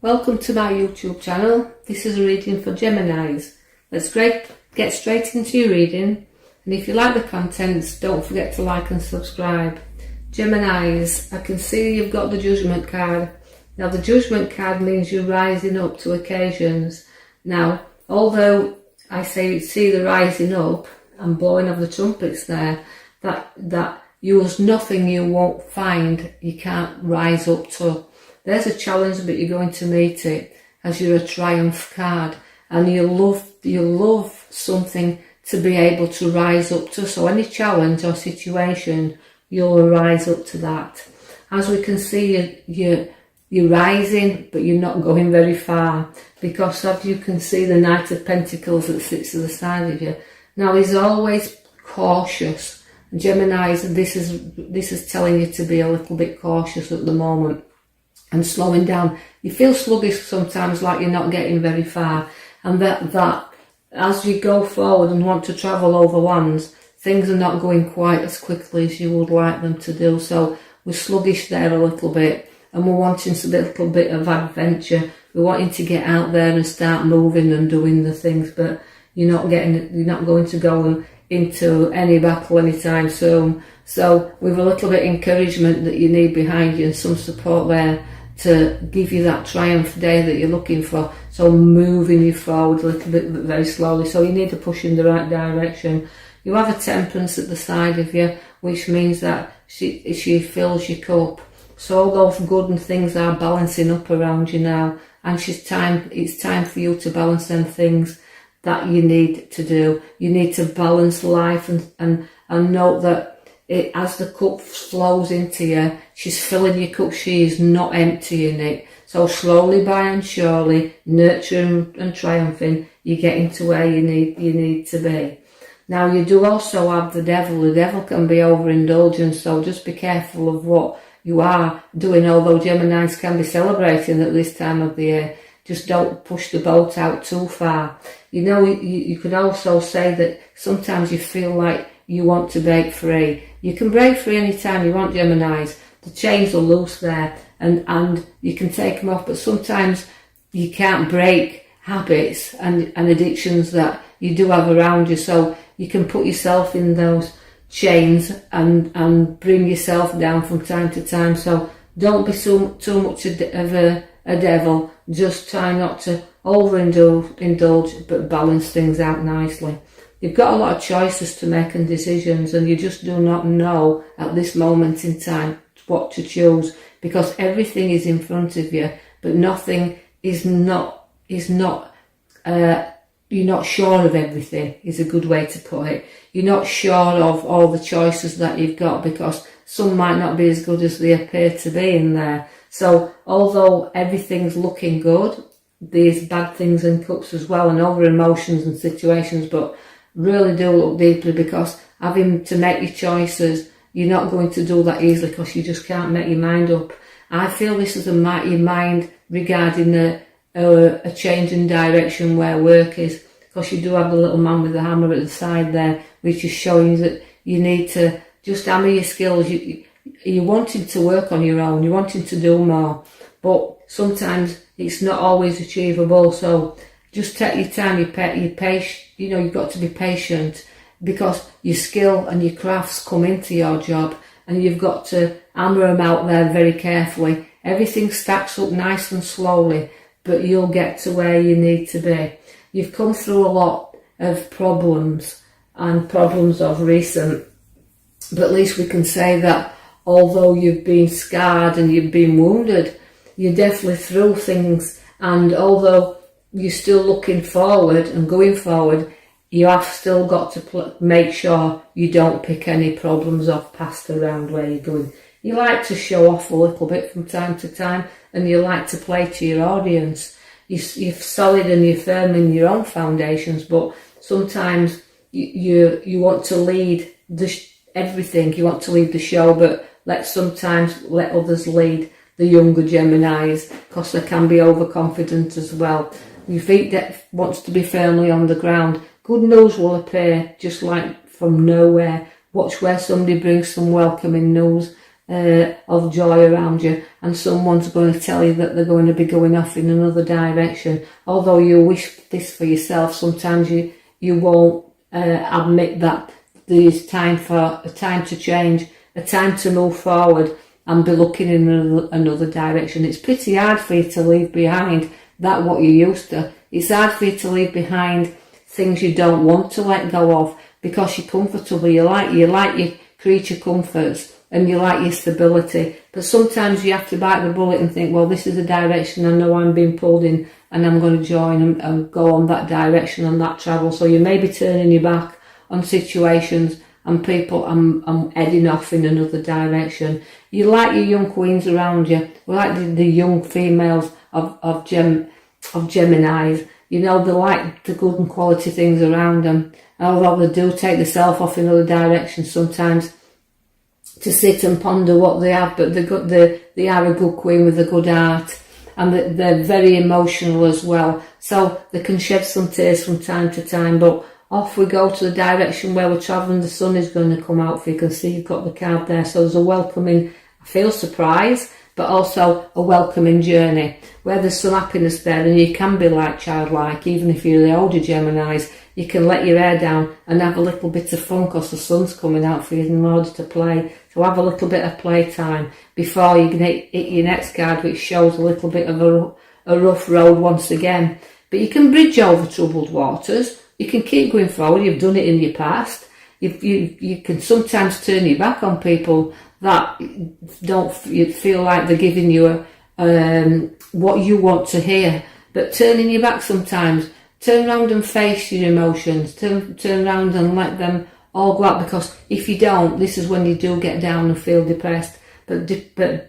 Welcome to my YouTube channel. This is a reading for Geminis. Let's get straight into your reading, and if you like the contents, don't forget to like and subscribe. Geminis, I can see you've got the Judgment card. Now the Judgment card means you're rising up to occasions. Now, although I see the rising up and blowing of the trumpets there, that there's nothing you won't find you can't rise up to. There's a challenge, but you're going to meet it, as you're a triumph card, and you love something to be able to rise up to. So any challenge or situation, you'll rise up to that. As we can see, you're rising, but you're not going very far, because as you can see the Knight of Pentacles that sits to the side of you. Now he's always cautious. Geminis, this is telling you to be a little bit cautious at the moment and slowing down. You feel sluggish sometimes, like you're not getting very far, and that as you go forward and want to travel over lands, things are not going quite as quickly as you would like them to do. So we're sluggish there a little bit, and we're wanting a little bit of adventure. We're wanting to get out there and start moving and doing the things, but you're not going to go into any battle anytime soon. So with a little bit of encouragement that you need behind you and some support there to give you that triumph day that you're looking for. So moving you forward a little bit, but very slowly. So you need to push in the right direction. You have a Temperance at the side of you, which means that she fills your cup. So all those good and things are balancing up around you now, and it's time for you to balance them things that you need to do. You need to balance life and note that as the cup flows into you, she's filling your cup, she is not emptying it. So slowly by and surely, nurturing and triumphing, you're getting to where you need to be. Now you do also have the Devil. The Devil can be overindulgent, so just be careful of what you are doing. Although Geminis can be celebrating at this time of the year, just don't push the boat out too far. You could also say that sometimes you feel like you want to break free. You can break free anytime you want, Geminis. The chains are loose there, and you can take them off, but sometimes you can't break habits and addictions that you do have around you. So you can put yourself in those chains and bring yourself down from time to time. So don't be too much of a devil. Just try not to overindulge, but balance things out nicely. You've got a lot of choices to make and decisions, and you just do not know at this moment in time what to choose, because everything is in front of you, but nothing you're not sure of everything, is a good way to put it. You're not sure of all the choices that you've got, because some might not be as good as they appear to be in there. So although everything's looking good, there's bad things in cups as well, and over emotions and situations, but really do look deeply, because having to make your choices, you're not going to do that easily, because you just can't make your mind up. I feel this is your mind regarding a change in direction where work is, because you do have the little man with the hammer at the side there, which is showing that you need to just hammer your skills. You're wanting to work on your own, you're wanting to do more, but sometimes it's not always achievable. So just take your time, you've got to be patient, because your skill and your crafts come into your job, and you've got to hammer them out there very carefully. Everything stacks up nice and slowly, but you'll get to where you need to be. You've come through a lot of problems of recent, but at least we can say that although you've been scarred and you've been wounded, you're definitely through things, and although you're still looking forward and going forward, you have still got to make sure you don't pick any problems off past around where you're going. You like to show off a little bit from time to time, and you like to play to your audience. You're solid and you're firm in your own foundations, but sometimes you want to lead everything. You want to lead the show, but sometimes let others lead the younger Geminis, because they can be overconfident as well. Your feet wants to be firmly on the ground. Good news will appear just like from nowhere. Watch where somebody brings some welcoming news of joy around you, and someone's going to tell you that they're going to be going off in another direction. Although you wish this for yourself, sometimes you won't admit that there's time to change, a time to move forward and be looking in another direction. It's pretty hard for you to leave behind that what you're used to. It's hard for you to leave behind things you don't want to let go of, because you're comfortable. You like your creature comforts and you like your stability. But sometimes you have to bite the bullet and think, well, this is the direction I know I'm being pulled in, and I'm going to join and go on that direction and that travel. So you may be turning your back on situations and people and heading off in another direction. You like your young queens around you. We like the young females of Geminis. You know, they like the good and quality things around them. Although they do take themselves off in other directions sometimes to sit and ponder what they have, but they are a good queen with a good heart, and they're very emotional as well. So they can shed some tears from time to time, but off we go to the direction where we're travelling. The sun is going to come out, for you can see you've got the card there. So there's a welcoming, I feel, surprise, but also a welcoming journey where there's some happiness there, and you can be like childlike. Even if you're the older Geminis, you can let your hair down and have a little bit of fun because the sun's coming out for you in order to play. So have a little bit of playtime before you can hit your next card, which shows a little bit of a rough road once again. But you can bridge over troubled waters. You can keep going forward. You've done it in your past. You can sometimes turn your back on people that don't feel like they're giving you what you want to hear. But turning your back sometimes, turn around and face your emotions. Turn around and let them all go out, because if you don't, this is when you do get down and feel depressed. But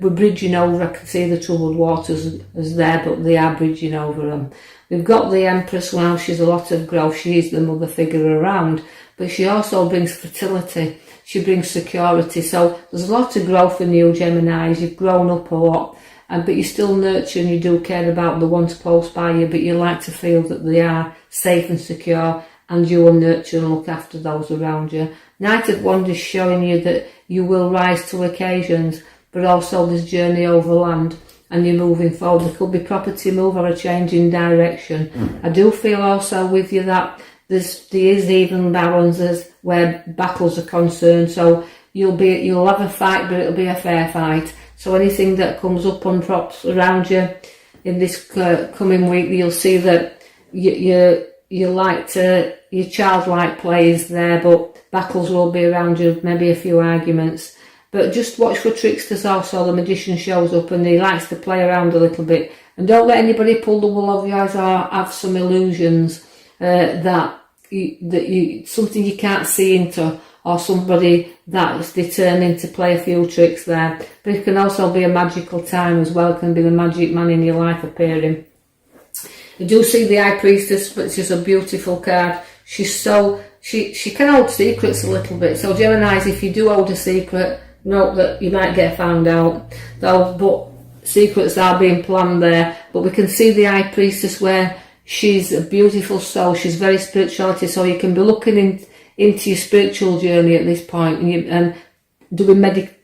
we're bridging over. I can see the troubled waters as there, but they are bridging over them. We've got the Empress. Well, she's a lot of growth. She is the mother figure around, but she also brings fertility. She brings security. So there's a lot of growth in you, Geminis. You've grown up a lot, but you still nurture and you do care about the ones close by you, but you like to feel that they are safe and secure, and you will nurture and look after those around you. Knight of Wands is showing you that you will rise to occasions, but also this journey over land, and you're moving forward. There could be property move or a change in direction. I do feel also with you that there is even balances where battles are concerned. So you'll have a fight, but it'll be a fair fight. So anything that comes up on props around you in this coming week, you'll see that your childlike play is there, but battles will be around you, maybe a few arguments. But just watch for tricksters also. The Magician shows up and he likes to play around a little bit. And don't let anybody pull the wool over your eyes or have some illusions that something you can't see into, or somebody that's determined to play a few tricks there. But it can also be a magical time as well. It can be the magic man in your life appearing. You do see the High Priestess, but it's just a beautiful card. She can hold secrets a little bit. So Geminis, if you do hold a secret, note that you might get found out. But secrets are being planned there. But we can see the High Priestess where she's a beautiful soul. She's very spirituality. So you can be looking into your spiritual journey at this point, and doing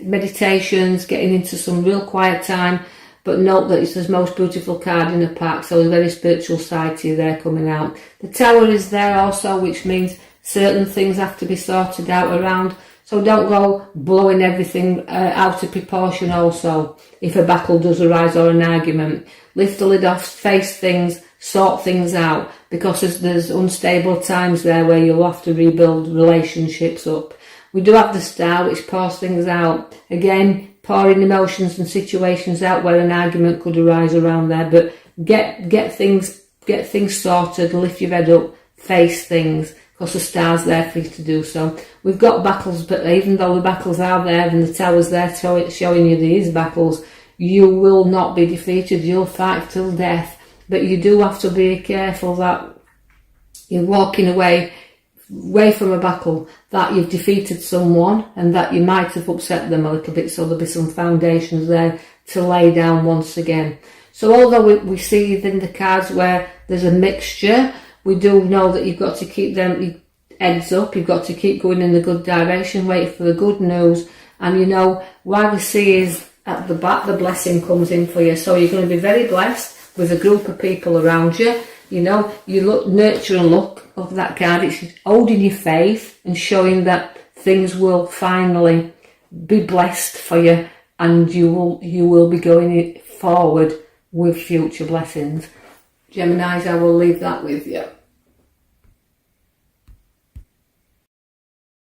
meditations, getting into some real quiet time. But note that it's the most beautiful card in the pack, so a very spiritual side to you there coming out. The Tower is there also, which means certain things have to be sorted out around. So don't go blowing everything out of proportion also if a battle does arise or an argument. Lift the lid off, face things, sort things out, because there's unstable times there where you'll have to rebuild relationships up. We do have the Star, which pours things out. Again, pouring emotions and situations out where an argument could arise around there, but get things sorted, lift your head up, face things, because the Star's there for you to do so. We've got battles, but even though the battles are there and the Tower's there showing you these battles, you will not be defeated. You'll fight till death, but you do have to be careful that you're walking away from a battle, that you've defeated someone and that you might have upset them a little bit, so there'll be some foundations there to lay down once again. So although we see in the cards where there's a mixture, we do know that you've got to keep them heads up, you've got to keep going in the good direction, wait for the good news, And you know, why we see is at the back the blessing comes in for you. So you're going to be very blessed with a group of people around you. You know, you look, nurture and look of that card. It's holding your faith and showing that things will finally be blessed for you, and you will be going forward with future blessings. Geminis, I will leave that with you.